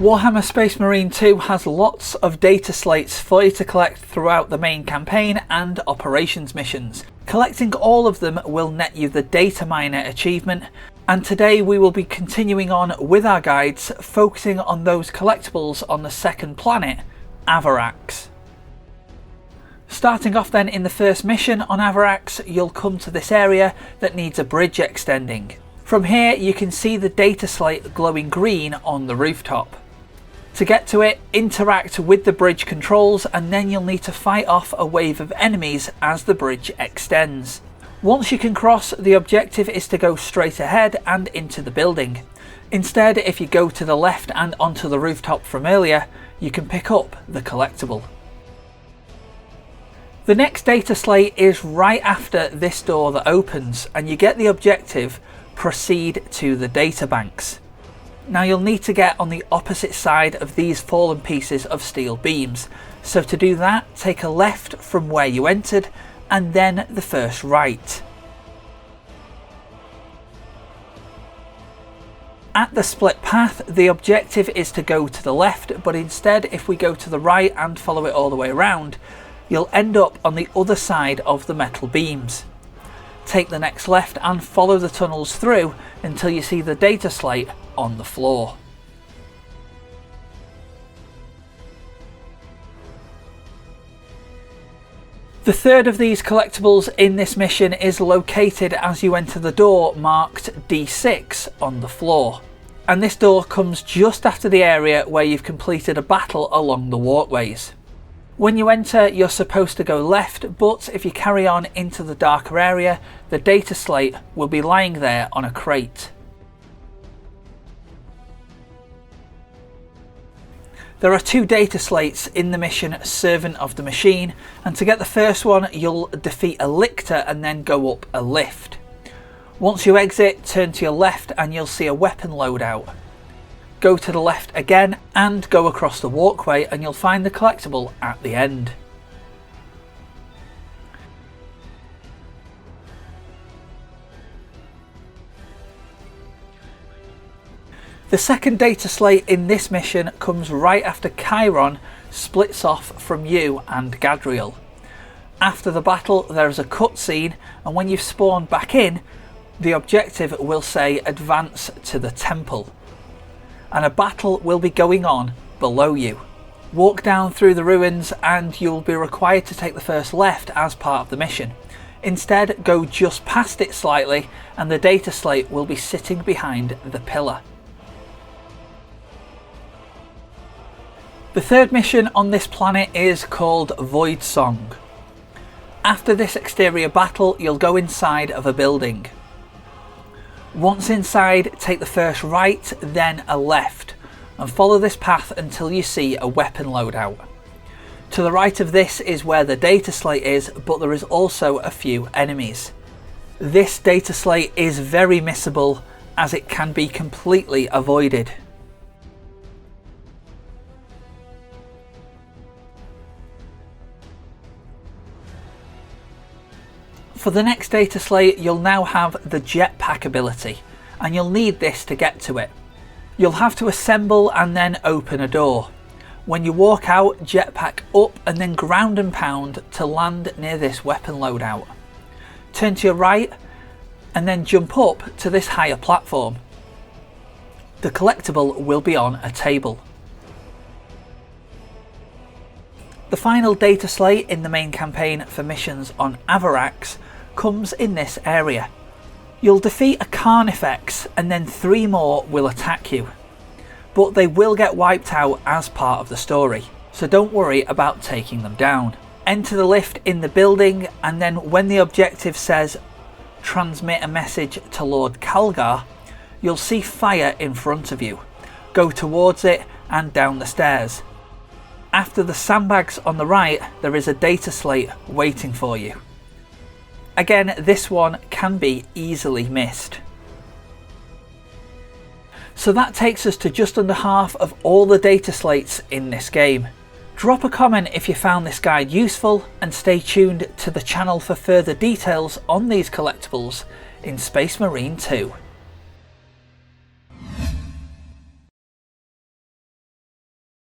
Warhammer Space Marine 2 has lots of data slates for you to collect throughout the main campaign and operations missions. Collecting all of them will net you the Data Miner achievement, and today we will be continuing on with our guides, focusing on those collectibles on the second planet, Avarax. Starting off then in the first mission on Avarax, you'll come to this area that needs a bridge extending. From here you can see the data slate glowing green on the rooftop. To get to it, interact with the bridge controls and then you'll need to fight off a wave of enemies as the bridge extends. Once you can cross, the objective is to go straight ahead and into the building. Instead, if you go to the left and onto the rooftop from earlier, you can pick up the collectible. The next data slate is right after this door that opens, and you get the objective, proceed to the data banks. Now you'll need to get on the opposite side of these fallen pieces of steel beams, so to do that take a left from where you entered and then the first right. At the split path, the objective is to go to the left, but instead if we go to the right and follow it all the way around, you'll end up on the other side of the metal beams. Take the next left and follow the tunnels through until you see the data slate on the floor. The third of these collectibles in this mission is located as you enter the door marked D6 on the floor. And this door comes just after the area where you've completed a battle along the walkways. When you enter, you're supposed to go left, but if you carry on into the darker area, the data slate will be lying there on a crate. There are two data slates in the mission Servant of the Machine, and to get the first one you'll defeat a lictor and then go up a lift. Once you exit, turn to your left and you'll see a weapon loadout. Go to the left again and go across the walkway and you'll find the collectible at the end. The second data slate in this mission comes right after Chiron splits off from you and Gadriel. After the battle there is a cutscene, and when you've spawned back in, the objective will say advance to the temple. And a battle will be going on below you. Walk down through the ruins and you'll be required to take the first left as part of the mission. Instead, go just past it slightly and the data slate will be sitting behind the pillar. The third mission on this planet is called Voidsong. After this exterior battle, you'll go inside of a building. Once inside, take the first right, then a left, and follow this path until you see a weapon loadout. To the right of this is where the data slate is, but there is also a few enemies. This data slate is very missable as it can be completely avoided. For the next data slate, you'll now have the jetpack ability, and you'll need this to get to it. You'll have to assemble and then open a door. When you walk out, jetpack up and then ground and pound to land near this weapon loadout. Turn to your right and then jump up to this higher platform. The collectible will be on a table. The final data slate in the main campaign for missions on Avarax comes in this area. You'll defeat a Carnifex and then 3 more will attack you, but they will get wiped out as part of the story, so don't worry about taking them down. Enter the lift in the building and then when the objective says transmit a message to Lord Calgar, you'll see fire in front of you. Go towards it and down the stairs. After the sandbags on the right, there is a data slate waiting for you. Again, this one can be easily missed. So that takes us to just under half of all the data slates in this game. Drop a comment if you found this guide useful and stay tuned to the channel for further details on these collectibles in Space Marine 2.